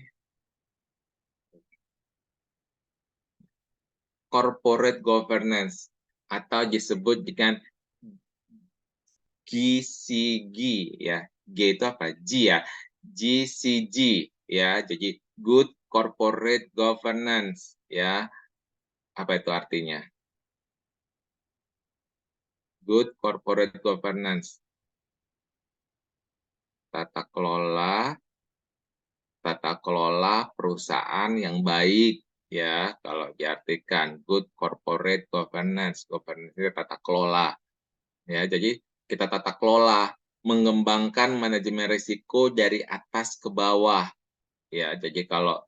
corporate governance atau disebut dengan GCG ya. G itu apa? G ya. GCG ya. Jadi good corporate governance ya. Apa itu artinya? Good corporate governance. Tata kelola perusahaan yang baik ya, kalau diartikan good corporate governance. Governance itu tata kelola. Ya, jadi kita tata kelola mengembangkan manajemen risiko dari atas ke bawah. Ya, jadi kalau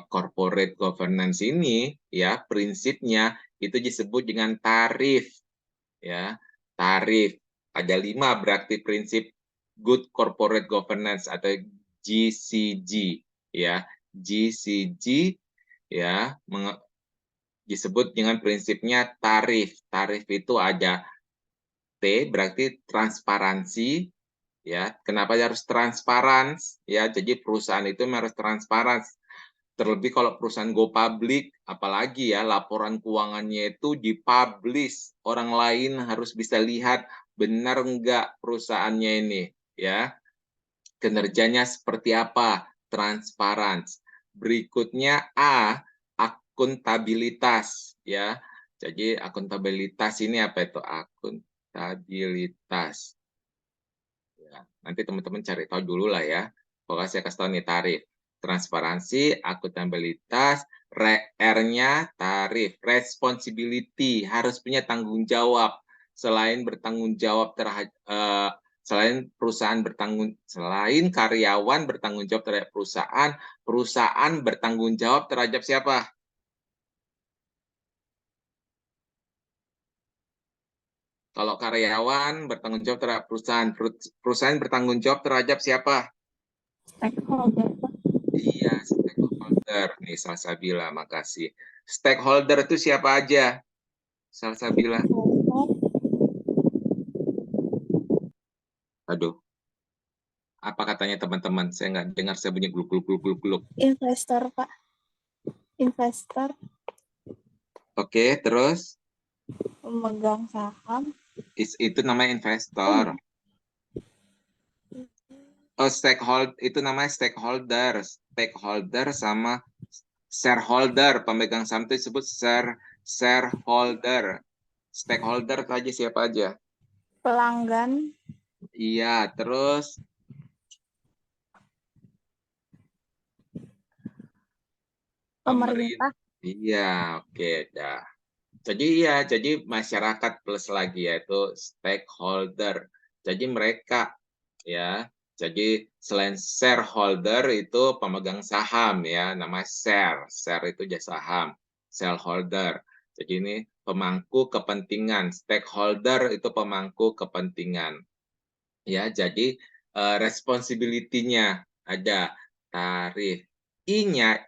corporate governance ini ya prinsipnya itu disebut dengan tarif. Ya, tarif. Ada 5 berarti prinsip good corporate governance atau GCG ya. GCG ya disebut dengan prinsipnya tarif. Tarif itu ada T berarti transparansi ya. Kenapa harus transparan? Ya, jadi perusahaan itu harus transparan. Terlebih kalau perusahaan go public, apalagi ya laporan keuangannya itu dipublish, orang lain harus bisa lihat benar enggak perusahaannya ini, ya. Kinerjanya seperti apa? Transparan. Berikutnya A, akuntabilitas, ya. Jadi akuntabilitas ini apa itu? Akuntabilitas. Ya, nanti teman-teman cari tahu dulu lah ya. Pokoknya saya kasih tahu nih tarif. Transparansi, akuntabilitas, R-nya tarif, responsibility, harus punya tanggung jawab. Selain bertanggung jawab selain karyawan bertanggung jawab terhadap perusahaan, perusahaan bertanggung jawab terhadap siapa? Kalau karyawan bertanggung jawab terhadap perusahaan. Perusahaan bertanggung jawab terhadap siapa? Stakeholder. Iya, stakeholder. Nih, Salsabila, makasih. Stakeholder itu siapa aja? Salsabila. Aduh, apa katanya teman-teman? Saya nggak dengar, saya bunyi gluk-gluk-gluk-gluk. Investor, Pak. Investor, Oke, terus? pemegang saham. Itu namanya investor. Oh, stakeholder, itu namanya stakeholder. Stakeholder sama shareholder. Pemegang saham itu disebut shareholder. Stakeholder aja siapa aja? Pelanggan. Iya, terus Pemerintah. Iya, oke, dah. Jadi masyarakat plus lagi yaitu stakeholder. Jadi mereka ya. Jadi selain shareholder itu pemegang saham ya, nama share. Share itu jasa saham. Shareholder. Jadi ini pemangku kepentingan. Stakeholder itu pemangku kepentingan. Ya, jadi responsibility-nya ada tarif. I-nya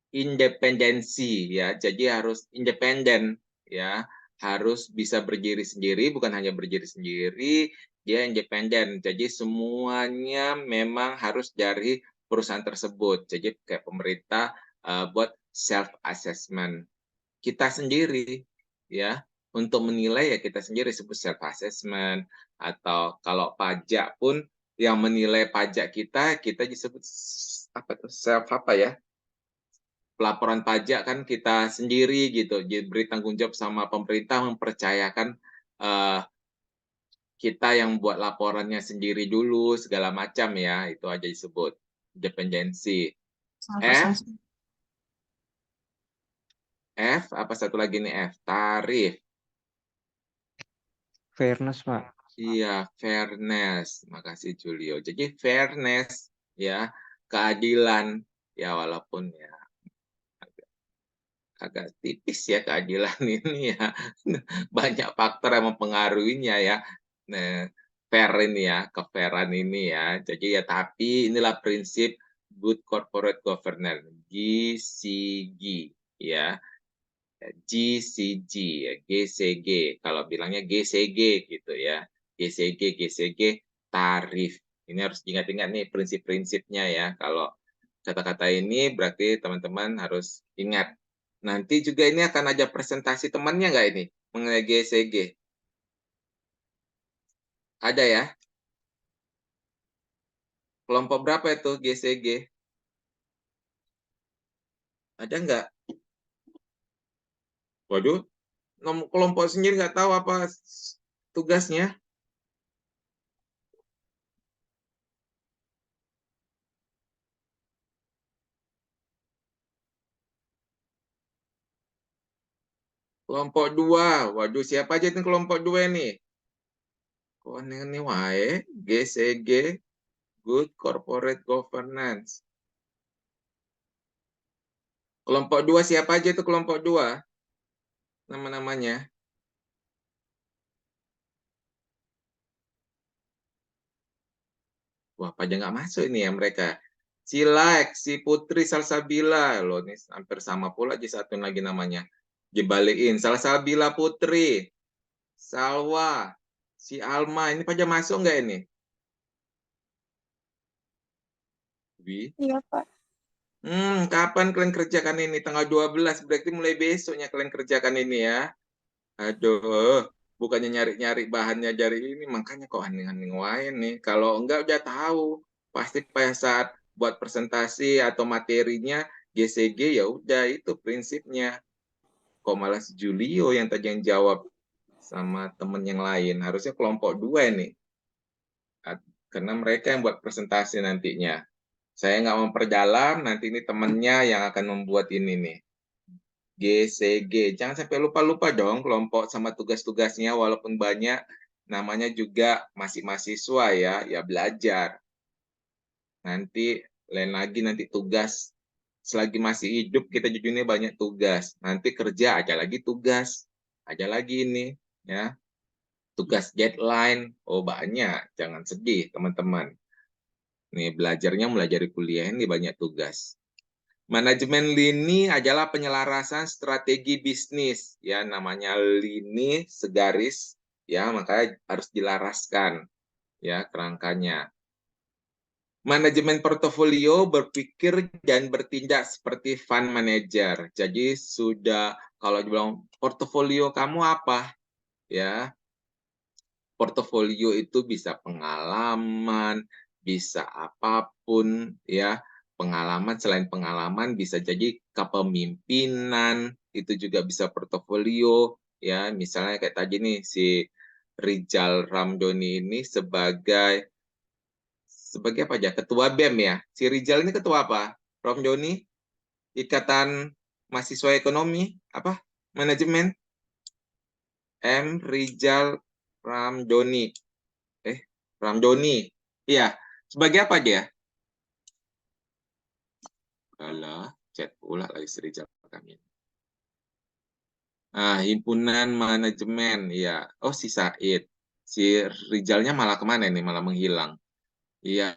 independensi ya, jadi harus independen ya, harus bisa berdiri sendiri, bukan hanya berdiri sendiri, dia independen. Jadi semuanya memang harus dari perusahaan tersebut. Jadi kayak pemerintah buat self assessment kita sendiri ya, untuk menilai ya kita sendiri sebut self assessment, atau kalau pajak pun yang menilai pajak kita disebut apa tuh, self apa ya, pelaporan pajak kan kita sendiri gitu. Jadi beri tanggung jawab sama pemerintah mempercayakan kita yang buat laporannya sendiri dulu segala macam ya, itu aja disebut independensi. F apa satu lagi nih F? Tarif. Fairness, Pak. Iya, fairness. Makasih Julio. Jadi fairness ya, keadilan ya, walaupun ya agak tipis ya keadilan ini ya. Banyak faktor yang mempengaruhinya ya. Nah, fair ini ya, kefairan ini ya. Jadi ya, tapi inilah prinsip good corporate governance, GCG ya. GCG ya, GCG. Kalau bilangnya GCG gitu ya. GCG tarif. Ini harus diingat-ingat nih prinsip-prinsipnya ya. Kalau kata-kata ini berarti teman-teman harus ingat. Nanti juga ini akan ada presentasi temannya nggak ini mengenai GCG? Ada ya? Kelompok berapa itu GCG? Ada nggak? Waduh, kelompok sendiri nggak tahu apa tugasnya. Kelompok 2. Waduh, siapa aja itu kelompok 2 nih? Kok ini wae? GCG, Good Corporate Governance. Kelompok 2 siapa aja itu kelompok 2? Nama-namanya. Wah, pada nggak masuk ini ya mereka. Silek, si Putri Salsabila. Loh, ini hampir sama pula aja satu lagi namanya. Dibalikin. Salsabila Putri. Salwa. Si Alma. Ini pada masuk nggak ini? Iya, Pak. Kapan kalian kerjakan ini? Tanggal 12. Berarti mulai besoknya kalian kerjakan ini ya. Aduh. Bukannya nyari-nyari bahannya dari ini. Makanya kok aneh-aneh wae nih. Kalau enggak udah tahu. Pasti pada saat buat presentasi atau materinya GCG ya udah itu prinsipnya. Kok malah si Julio yang tadi yang jawab sama temen yang lain. Harusnya kelompok 2 nih. Karena mereka yang buat presentasi nantinya. Saya nggak memperdalam, nanti ini temennya yang akan membuat ini nih. GCG. Jangan sampai lupa-lupa dong kelompok sama tugas-tugasnya, walaupun banyak, namanya juga masih mahasiswa ya, ya belajar. Nanti lain lagi nanti tugas, selagi masih hidup kita jujurnya banyak tugas. Nanti kerja ada lagi tugas, ada lagi ini. ya. Tugas deadline, oh banyak, jangan sedih teman-teman. Nih belajarnya mulai dari kuliah ini banyak tugas. Manajemen lini adalah penyelarasan strategi bisnis, ya namanya lini segaris, ya makanya harus dilaraskan, ya kerangkanya. Manajemen portofolio berpikir dan bertindak seperti fund manager. Jadi sudah kalau dibilang portofolio kamu apa, ya portofolio itu bisa pengalaman, bisa apapun, ya pengalaman selain pengalaman bisa jadi kepemimpinan, itu juga bisa portofolio, ya misalnya kayak tadi nih si Rizal Ramdhani ini sebagai apa aja ketua BEM ya. Si Rizal ini ketua apa? Ramdhani, Ikatan Mahasiswa Ekonomi apa? Manajemen M Rizal Ramdhani. Ramdhani. Iya, sebagai apa dia? Alah, chat pula lagi si Rizal kami. Himpunan manajemen, ya. Oh, si Said. Si Rizalnya malah kemana nih? Malah menghilang. Iya,